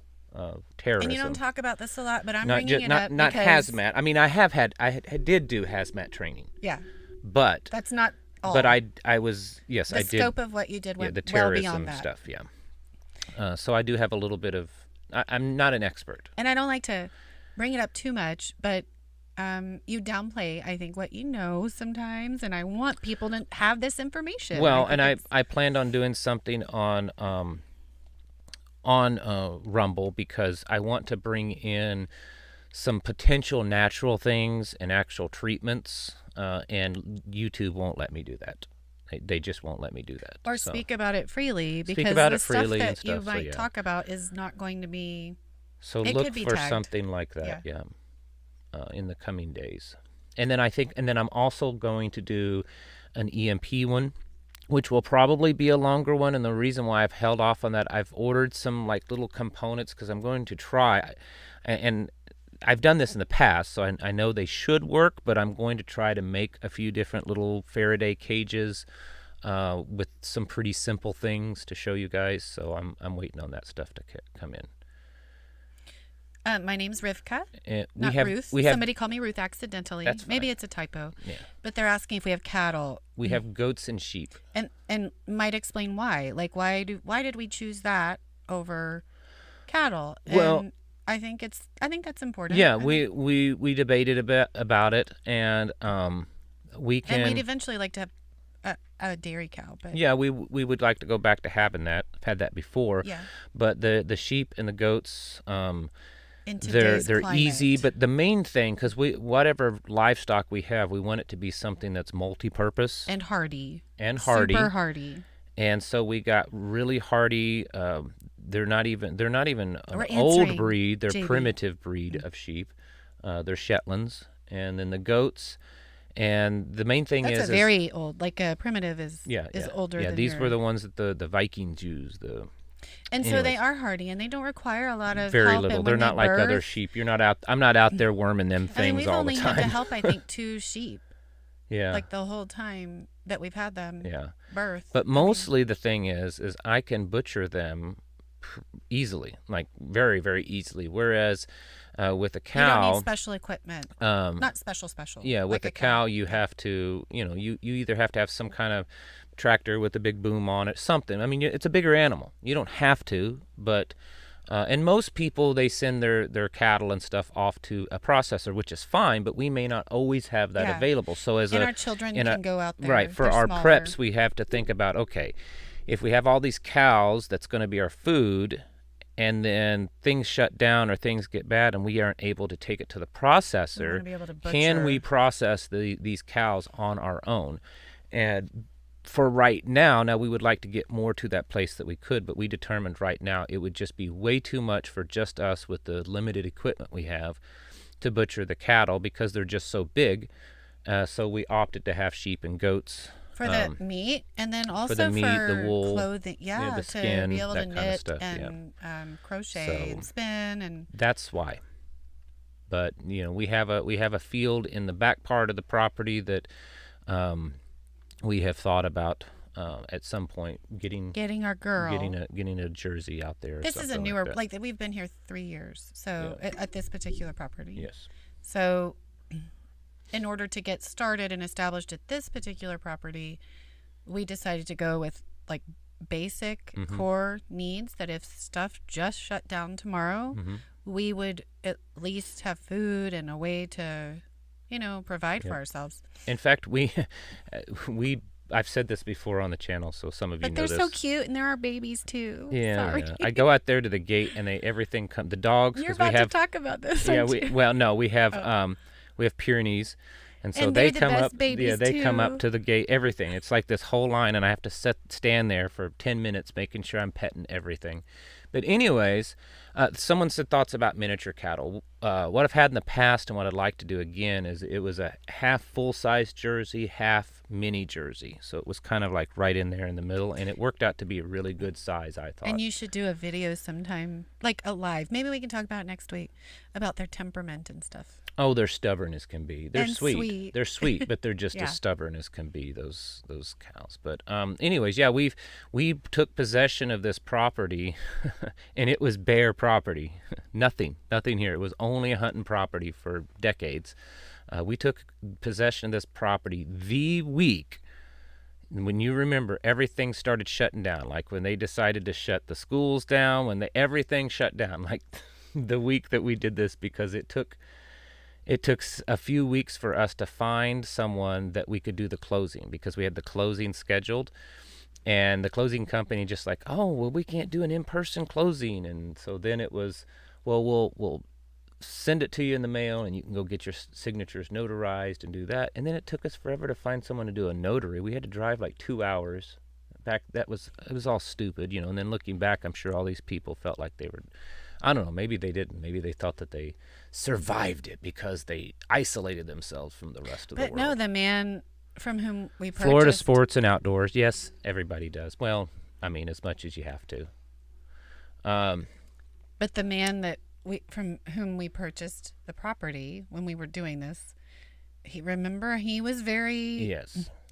terrorism. And you don't talk about this a lot, but I'm bringing it up not because... hazmat. I mean, I did do hazmat training. Yeah. But that's not all. But I was, yes, I did. The scope of what you did went the terrorism well beyond that. Stuff, yeah. So I do have a little bit of... I'm not an expert. And I don't like to bring it up too much, but you downplay, I think, what you know sometimes, and I want people to have this information. Well, and I planned on doing something on Rumble, because I want to bring in some potential natural things and actual treatments, and YouTube won't let me do that. They just won't let me do that. Or speak about it freely, because the stuff that you might talk about is not going to be... So look for something like that, in the coming days. And then I'm also going to do an EMP one, which will probably be a longer one. And the reason why I've held off on that, I've ordered some little components, because I'm going to try, and I've done this in the past, so I know they should work, but I'm going to try to make a few different little Faraday cages with some pretty simple things to show you guys. So I'm waiting on that stuff to come in. My name's Rivkah, we not have Ruth. we have Somebody called me Ruth accidentally. That's fine. Maybe it's a typo. Yeah. But they're asking if we have cattle. We have goats and sheep. And might explain why. Like why did we choose that over cattle? Well, and I think that's important. Yeah, we debated a bit about it, and we can. And we'd eventually like to have a dairy cow, but yeah, we would like to go back to having that. I've had that before. Yeah. But the sheep and the goats, in they're today's climate. easy. But the main thing, because whatever livestock we have, we want it to be something that's multi-purpose and hardy. Super hardy. And so we got really hardy. They're not even an We're old answering breed. They're JB. primitive breed of sheep. They're Shetlands, and then the goats. And the main thing That's is a very old, like a primitive is older. Yeah, than these your... were the ones that the Vikings used. So they are hardy, and they don't require a lot of very help. little. And They're when not they like other birth, sheep. I'm not out there worming them things we've all only the had to time. help, I think, 2 sheep. Yeah. Like the whole time that we've had them. Yeah. Birth. But mostly the thing is I can butcher them easily, like very, very easily. Whereas with a cow, you don't need special equipment. Not special. Yeah, with like a cow, you have to, you either have to have some kind of tractor with a big boom on it, something. I mean, it's a bigger animal. You don't have to, but and most people, they send their cattle and stuff off to a processor, which is fine, but we may not always have that available. So our children can go out there. Right, for They're our smaller. preps, we have to think about, okay, if we have all these cows, that's going to be our food, and then things shut down or things get bad and we aren't able to take it to the processor, be able to butcher. Can we process these cows on our own? And for right now we would like to get more to that place that we could, but we determined right now it would just be way too much for just us with the limited equipment we have to butcher the cattle because they're just so big. So we opted to have sheep and goats. For the meat, and then also for the meat, the wool, clothing, the skin, to be able to that kind of knit stuff, and crochet and spin, and that's why. But we have a field in the back part of the property that we have thought about at some point getting our girl, getting a Jersey out there. This is a newer, like we've been here 3 years, so at this particular property. Yes. So, in order to get started and established at this particular property, we decided to go with like basic core needs that if stuff just shut down tomorrow, we would at least have food and a way to, provide for ourselves. In fact, I've said this before on the channel, so some of you know this. But they're so cute, and there are babies too. Yeah, yeah. I go out there to the gate, and everything comes. The dogs. You're about to talk about this. Yeah, we have we have Pyrenees, and so they come up. Yeah, they come up to the gate. Everything. It's like this whole line, and I have to stand there for 10 minutes, making sure I'm petting everything. But anyways, someone said thoughts about miniature cattle. What I've had in the past and what I'd like to do again is it was a half full-size Jersey, half mini Jersey. So it was kind of like right in there in the middle, and it worked out to be a really good size, I thought. And you should do a video sometime, like a live. Maybe we can talk about it next week, about their temperament and stuff. Oh, they're stubborn as can be. They're sweet. They're sweet, but they're just as stubborn as can be, those cows. But anyways, yeah, we took possession of this property, and it was bare property. Nothing here. It was only a hunting property for decades. We took possession of this property the week when you remember everything started shutting down, like when they decided to shut the schools down, when everything shut down, like the week that we did this, because it took a few weeks for us to find someone that we could do the closing, because we had the closing scheduled, and the closing company just like, oh, well, we can't do an in-person closing. And so then it was, well, we'll send it to you in the mail, and you can go get your signatures notarized and do that. And then it took us forever to find someone to do a notary. We had to drive like 2 hours back. It was all stupid, and then looking back, I'm sure all these people felt like they were, I don't know, maybe they didn't. Maybe they thought that they survived it because they isolated themselves from the rest of the world. But no, the man from whom we purchased... Florida Sports and Outdoors. Yes, everybody does. Well, I mean, as much as you have to. But the man from whom we purchased the property when we were doing this, he was very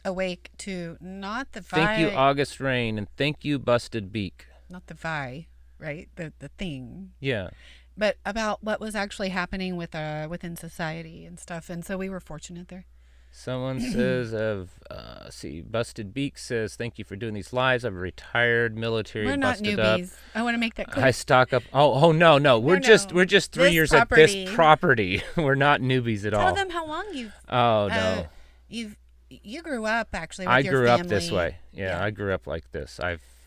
awake to not the vi... Thank you, August Rain, and thank you, Busted Beak. Not the vi, right? The thing. Yeah. but about what was actually happening with within society and stuff. And so we were fortunate there. Someone says Busted Beak says, thank you for doing these lives. I'm a retired military. We're not busted newbies. Up. I want to make that clear. I stock up. Oh no. We're just 3 years at this property. We're not newbies at all. Tell them how long you've. Oh no. You grew up actually. With I your grew family. up this way. Yeah, I grew up like this.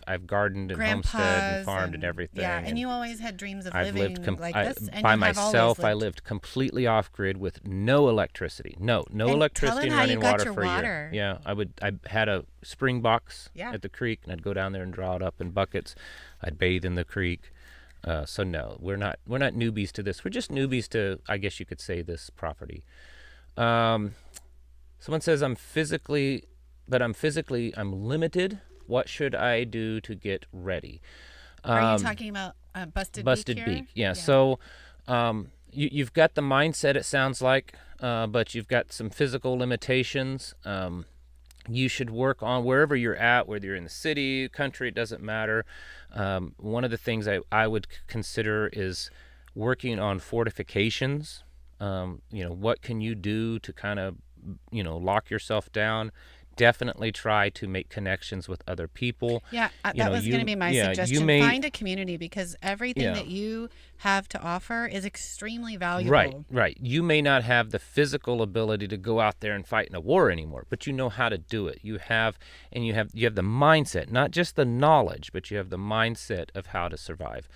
I've gardened and homestead and farmed and everything. Yeah, and you always had dreams of I've living lived like this. And by myself. I lived completely off grid with no electricity. No electricity and running water for a year. Yeah, I had a spring box at the creek, and I'd go down there and draw it up in buckets. I'd bathe in the creek. So no, we're not newbies to this. We're just newbies to, I guess you could say, this property. Someone says I'm limited. What should I do to get ready? Are you talking about Busted Beak? Yeah. So you've got the mindset, it sounds like, but you've got some physical limitations. You should work on wherever you're at, whether you're in the city, country, it doesn't matter. One of the things I would consider is working on fortifications. What can you do to kind of, lock yourself down? Definitely try to make connections with other people. Yeah, that was going to be my suggestion. Find a community, because everything that you have to offer is extremely valuable. Right. You may not have the physical ability to go out there and fight in a war anymore, but you know how to do it. You have the mindset, not just the knowledge, but you have the mindset of how to survive.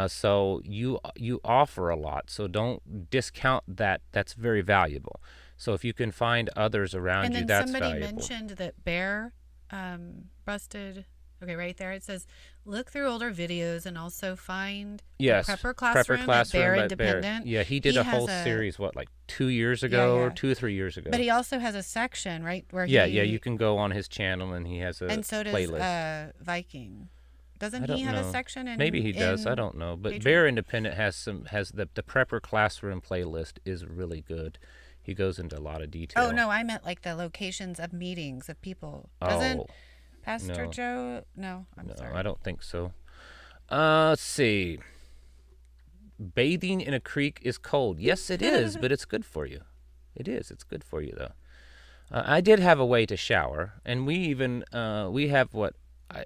So you offer a lot. So don't discount that. That's very valuable. So if you can find others around you, that's valuable. And then somebody mentioned that Bear busted. Okay, right there it says, look through older videos and also find the Prepper Classroom at Bear Independent. Yeah, he did a whole series, like 2 years ago or 2 or 3 years ago. But he also has a section, right? Where you can go on his channel and he has a playlist. And so does Viking. Doesn't he have a section? Maybe he does. I don't know. But Bear Independent has the Prepper Classroom playlist is really good. He goes into a lot of detail. Oh, no, I meant like the locations of meetings of people. Doesn't Pastor Joe? No, I'm sorry. No, I don't think so. Let's see. Bathing in a creek is cold. Yes, it is, but it's good for you. It is. It's good for you, though. I did have a way to shower, and we have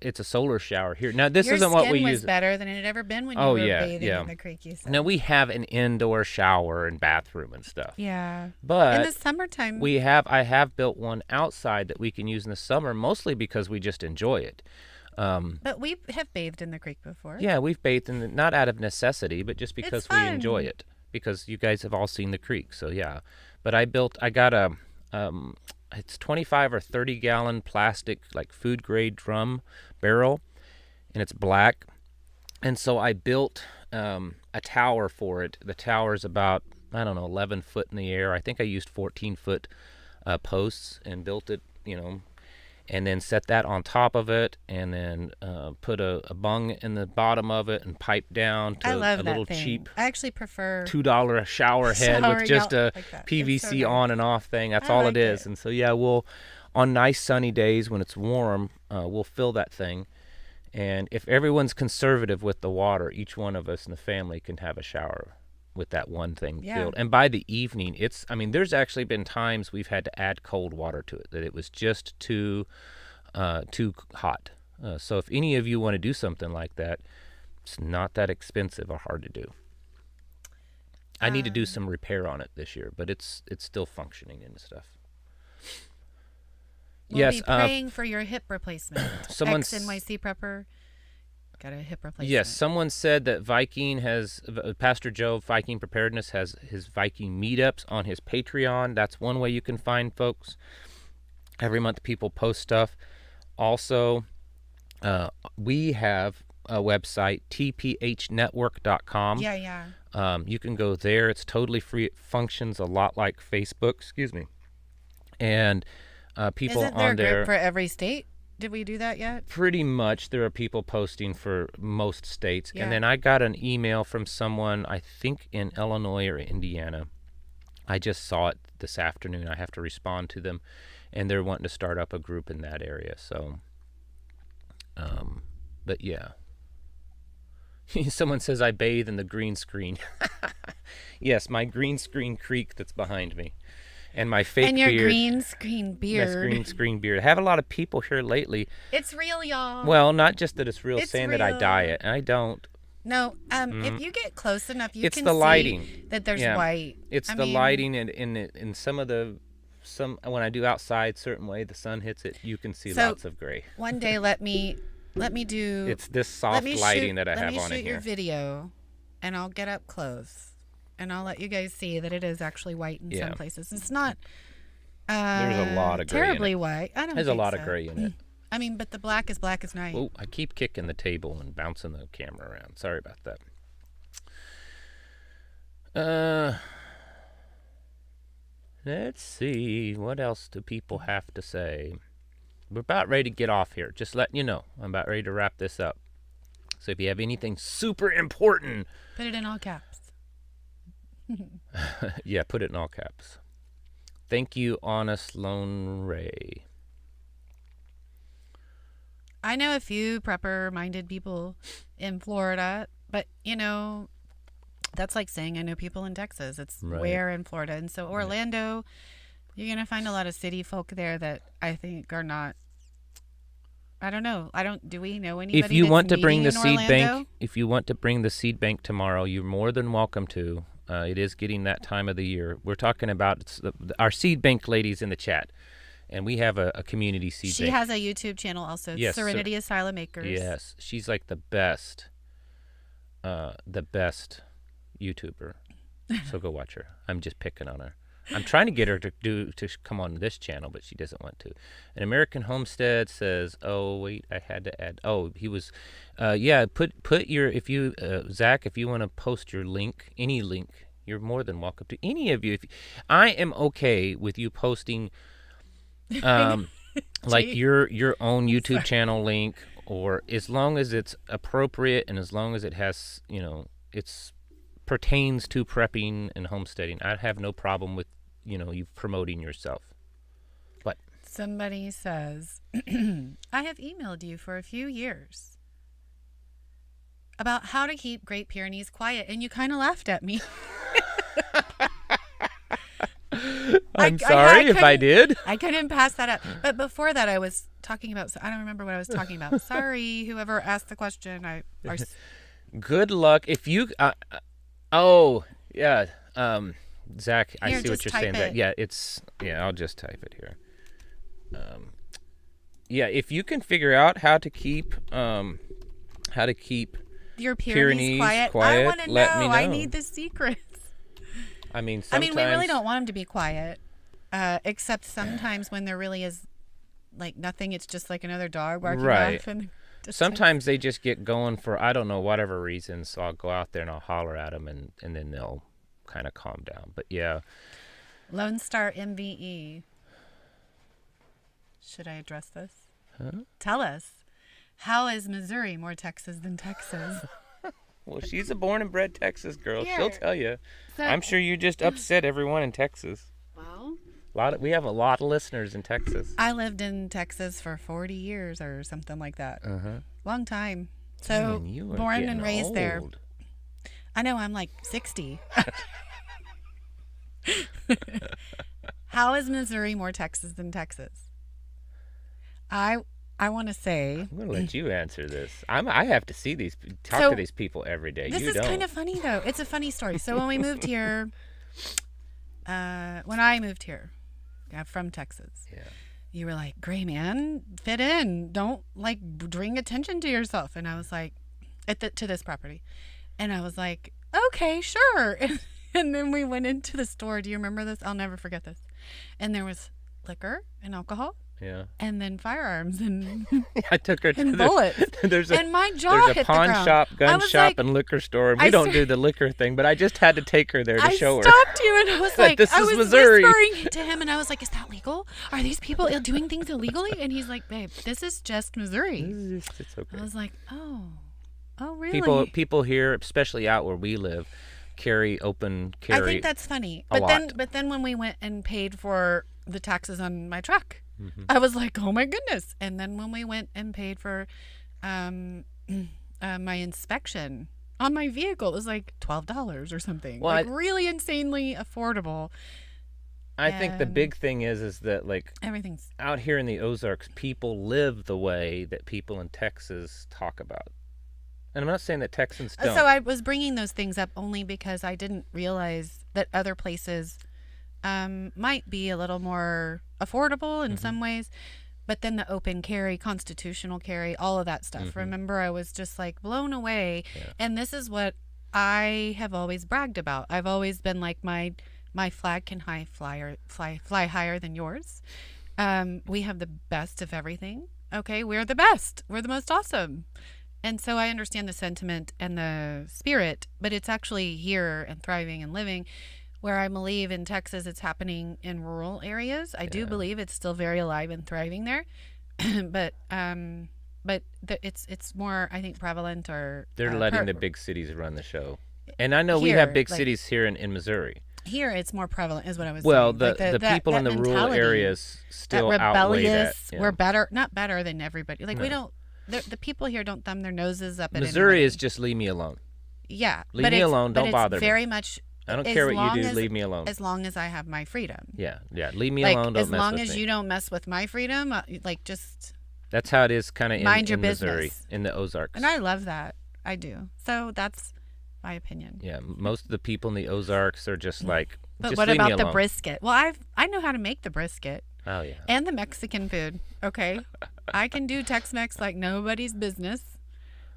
it's a solar shower here. Now, this isn't what we use. Your skin was better than it had ever been when you were bathing in the creek, you said. Now, we have an indoor shower and bathroom and stuff. Yeah. But in the summertime. I have built one outside that we can use in the summer, mostly because we just enjoy it. But we have bathed in the creek before. Yeah, we've bathed not out of necessity, but just because we enjoy it. Because you guys have all seen the creek, so yeah. But I got a... it's 25 or 30 gallon plastic, like food grade drum barrel, and it's black. And so I built a tower for it. The tower's about, 11 foot in the air. I think I used 14-foot posts and built it, and then set that on top of it, and then put a bung in the bottom of it and pipe down to a little cheap. I actually prefer $2 shower head with just a PVC on and off thing. That's all it is. And so we'll, on nice sunny days when it's warm, we'll fill that thing. And if everyone's conservative with the water, each one of us in the family can have a shower with that one thing filled. And by the evening, there's actually been times we've had to add cold water to it, that it was just too hot. So if any of you want to do something like that, it's not that expensive or hard to do. I need to do some repair on it this year, but it's still functioning and stuff. We'll be praying for your hip replacement. Ex-NYC prepper got a hip replacement. Yes, someone said that Pastor Joe, Viking Preparedness, has his Viking meetups on his Patreon. That's one way you can find folks. Every month people post stuff. Also, we have a website, tphnetwork.com. Yeah. You can go there. It's totally free. It functions a lot like Facebook. And people Isn't there on there. A group for every state? Did we do that yet? Pretty much. There are people posting for most states. Yeah. And then I got an email from someone, I think in Illinois or Indiana. I just saw it this afternoon. I have to respond to them. And they're wanting to start up a group in that area. So, but yeah. Someone says I bathe in the green screen. Yes, my green screen creek that's behind me. And my fake beard. And your green screen beard. My green screen beard. I have a lot of people here lately. It's real, y'all. Well, not just that it's real, It's saying real. that I dye it. And I don't. No, if you get close enough, you It's can the lighting. see that there's white. It's the lighting, and in some when I do outside certain way, the sun hits it, you can see lots of gray. One day, let me do. It's this soft lighting that I have on it here. Let me shoot your video, and I'll get up close, and I'll let you guys see that it is actually white in some places. It's not. There's a lot of gray terribly in it. white. I don't. There's think a lot so. of gray in it. I mean, but the black is night. Oh, I keep kicking the table and bouncing the camera around. Sorry about that. Let's see. What else do people have to say? We're about ready to get off here. Just letting you know. I'm about ready to wrap this up. So if you have anything super important, put it in all caps. Yeah, put it in all caps. Thank you, Honest Lone Ray. I know a few prepper-minded people in Florida, but, that's like saying I know people in Texas. It's where in Florida. And so Orlando, you're going to find a lot of city folk there that I think are not, I don't know. Do we know anybody if you want to bring the seed bank, if you want to bring the seed bank tomorrow, you're more than welcome to. It is getting that time of the year. We're talking about our seed bank ladies in the chat. And we have a community seed bank. She has a YouTube channel also, yes, Serenity Asylum Makers. Yes, she's like the best YouTuber. So go watch her. I'm just picking on her. I'm trying to get her to come on this channel, but she doesn't want to. An American Homestead says, "Oh wait, I had to add." Oh, he was, Put your Zach, if you want to post your link, any link, you're more than welcome to. Any of you, I am okay with you posting. Like your own YouTube channel link, or as long as it's appropriate and as long as it has, it's pertains to prepping and homesteading. I have no problem with, you promoting yourself. What? Somebody says, I have emailed you for a few years about how to keep Great Pyrenees quiet, and you kind of laughed at me. I'm sorry if I did. I couldn't pass that up. But before that, I was talking about, I don't remember what I was talking about. Sorry, whoever asked the question. Good luck. If you, Zach, I see what you're saying. I'll just type it here. If you can figure out how to keep your Pyrenees quiet, I want to know. I need the secrets. I mean, we really don't want them to be quiet, except sometimes when there really is like nothing. It's just like another dog barking off. And sometimes they just get going for, I don't know, whatever reason. So I'll go out there and I'll holler at them, and then they'll kind of calm down. But yeah. Lone Star MVE. Should I address this? Huh? Tell us, how is Missouri more Texas than Texas? Well, she's a born and bred Texas girl. Here. She'll tell you. So, I'm sure you just upset everyone in Texas. Well, we have a lot of listeners in Texas. I lived in Texas for 40 years or something like that. Uh-huh. Long time. So, born and raised old. there. I know, I'm like 60. How is Missouri more Texas than Texas? I want to say. I'm going to let you answer this. I have to see talk to these people every day. This is kind of funny, though. It's a funny story. So when we moved here, when I moved here from Texas, you were like, "Gray man, fit in. Don't bring attention to yourself." And I was like, to this property, and I was like, "Okay, sure." And then we went into the store. Do you remember this? I'll never forget this. And there was liquor and alcohol. Yeah. And then firearms and I took her to and bullets. And my jaw hit the ground. There's a pawn shop, gun shop, and liquor store. And we don't do the liquor thing, but I just had to take her there to show her. I stopped you and I was like, this is Missouri. Whispering to him and I was like, "Is that legal? Are these people doing things illegally?" And he's like, "Babe, this is just Missouri." It's okay. I was like, "Oh, really?" People here, especially out where we live, carry. I think that's funny. But then when we went and paid for the taxes on my truck, I was like, "Oh my goodness!" And then when we went and paid for a my inspection on my vehicle was like $12 or something. Well, like really insanely affordable. I think the big thing is that like everything's out here in the Ozarks, people live the way that people in Texas talk about. And I'm not saying that Texans don't. So I was bringing those things up only because I didn't realize that other places might be a little more affordable in some ways. But then the open carry, constitutional carry, all of that stuff. Remember, I was just like blown away. Yeah. And this is what I have always bragged about. I've always been like, my flag can fly higher than yours. We have the best of everything. Okay, we're the best. We're the most awesome. And so I understand the sentiment and the spirit, but it's actually here and thriving and living. Where I believe in Texas, it's happening in rural areas. I do believe it's still very alive and thriving there, but it's more, I think, prevalent or they're letting the big cities run the show. And I know we have big cities here in Missouri. Here, it's more prevalent, is what I was saying. Well, the people in the rural areas still outweigh that. Yeah. We're better, not better than everybody. Like we don't. The people here don't thumb their noses up at Missouri anybody. is just leave me alone. Yeah, leave me alone. Don't bother me. Very much. I don't care what you do. Leave me alone. As long as I have my freedom. Yeah. Leave me alone. Don't mess with me. As long as you don't mess with my freedom, just. That's how it is, kind of in Missouri, business. in the Ozarks. And I love that. I do. So that's my opinion. Yeah, most of the people in the Ozarks are just like. But just what leave me about the alone. brisket? Well, I know how to make the brisket. Oh yeah. And the Mexican food. Okay, I can do Tex-Mex like nobody's business.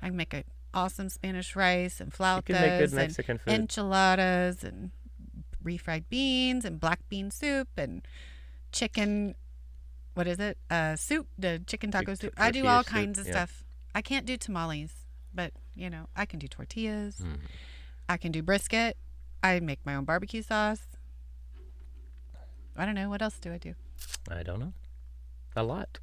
I can make an awesome Spanish rice and flautas. You can make good Mexican food. Enchiladas and refried beans and black bean soup and chicken. What is it? Soup, the chicken taco soup. I do all kinds of stuff. I can't do tamales, but I can do tortillas. I can do brisket. I make my own barbecue sauce. I don't know. What else do I do? I don't know. A lot.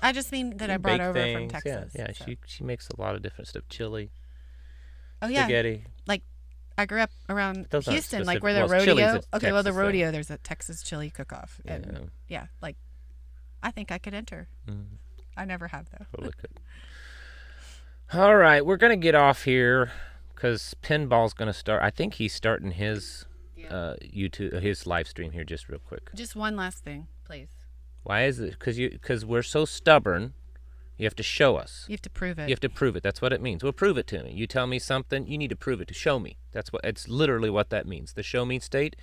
I just mean that I brought over from Texas. Yeah. So. She makes a lot of different stuff. Chili. Oh yeah. Spaghetti. Like I grew up around Those Houston, like where the rodeo. Okay, well the rodeo, there's a Texas chili cook-off, and like I think I could enter. I never have though. Totally could. All right, we're gonna get off here because pinball's gonna start. I think he's starting his YouTube, his live stream here, just real quick. Just one last thing, please. Why is it? Because we're so stubborn. You have to show us. You have to prove it. You have to prove it. That's what it means. Well, prove it to me. You tell me something, you need to prove it to show me. It's literally what that means. The show me state.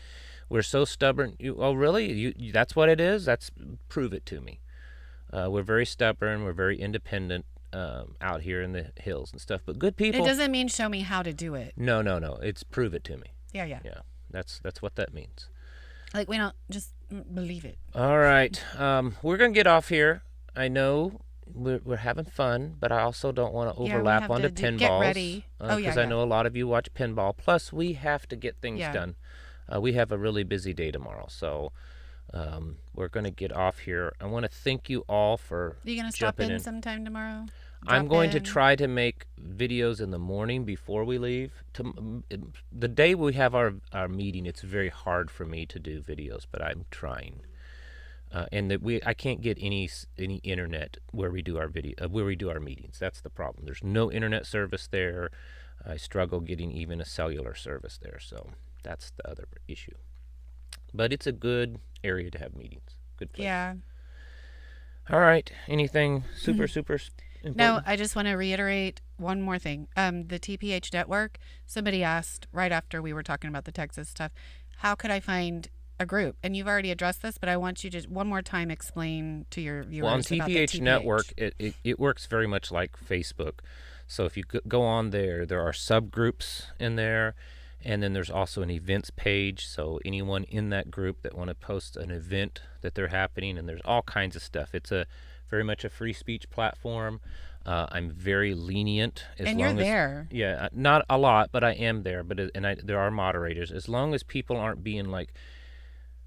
We're so stubborn. Oh, really? That's what it is? Prove it to me. We're very stubborn. We're very independent out here in the hills and stuff. But good people. It doesn't mean show me how to do it. No. It's prove it to me. Yeah. Yeah. That's what that means. Like we don't just believe it. All right. We're gonna get off here. I know we're having fun, but I also don't want to overlap onto pinballs. Get ready. Because I know a lot of you watch pinball. Plus, we have to get things done. We have a really busy day tomorrow, so we're going to get off here. I want to thank you all for Are you going to stop in sometime tomorrow? I'm going to try to make videos in the morning before we leave. The day we have our meeting, it's very hard for me to do videos, but I'm trying. And I can't get any internet where we do our meetings. That's the problem. There's no internet service there. I struggle getting even a cellular service there, so that's the other issue. But it's a good area to have meetings. Good place. Yeah. All right. Anything super important? No, I just want to reiterate one more thing. The TPH network, somebody asked right after we were talking about the Texas stuff, how could I find a group? And you've already addressed this, but I want you to one more time explain to your viewers on about the TPH network, it works very much like Facebook. So if you go on there are subgroups in there, and then there's also an events page. So anyone in that group that want to post an event that they're happening, and there's all kinds of stuff. It's very much a free speech platform. I'm very lenient. And you're there. Yeah, not a lot, but I am there. There are moderators. As long as people aren't being like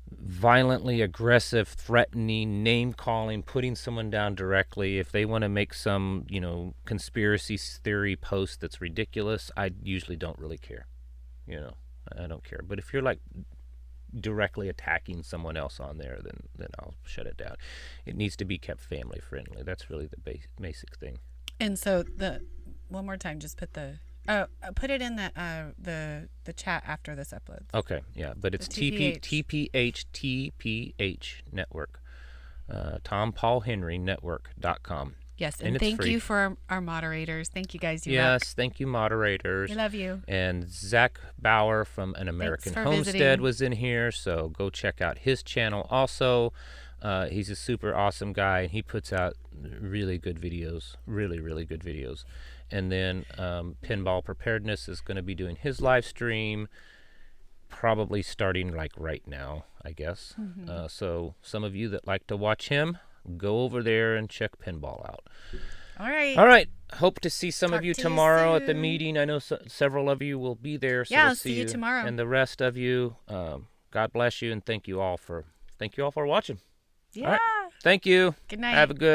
violently aggressive, threatening, name calling, putting someone down directly. If they want to make some, conspiracy theory post that's ridiculous, I usually don't really care. I don't care. But if you're like directly attacking someone else on there, then I'll shut it down. It needs to be kept family friendly. That's really the basic thing. And so one more time. Just put put it in the chat after this uploads. Okay, yeah, but it's TPH Network. TomPaulHenryNetwork.com. Yes, and thank you for our moderators. Thank you guys. Yes, thank you, moderators. We love you. And Zach Bauer from An American Homestead was in here, so go check out his channel also. He's a super awesome guy, and he puts out really good videos, really, really good videos. And then Pinball Preparedness is going to be doing his live stream, probably starting like right now, I guess. So some of you that like to watch him, go over there and check Pinball out. All right. All right. Hope to see some of you tomorrow at the meeting. I know several of you will be there. So yeah, we'll see you tomorrow. And the rest of you, God bless you, and thank you all for watching. Yeah. All right. Thank you. Good night. Have a good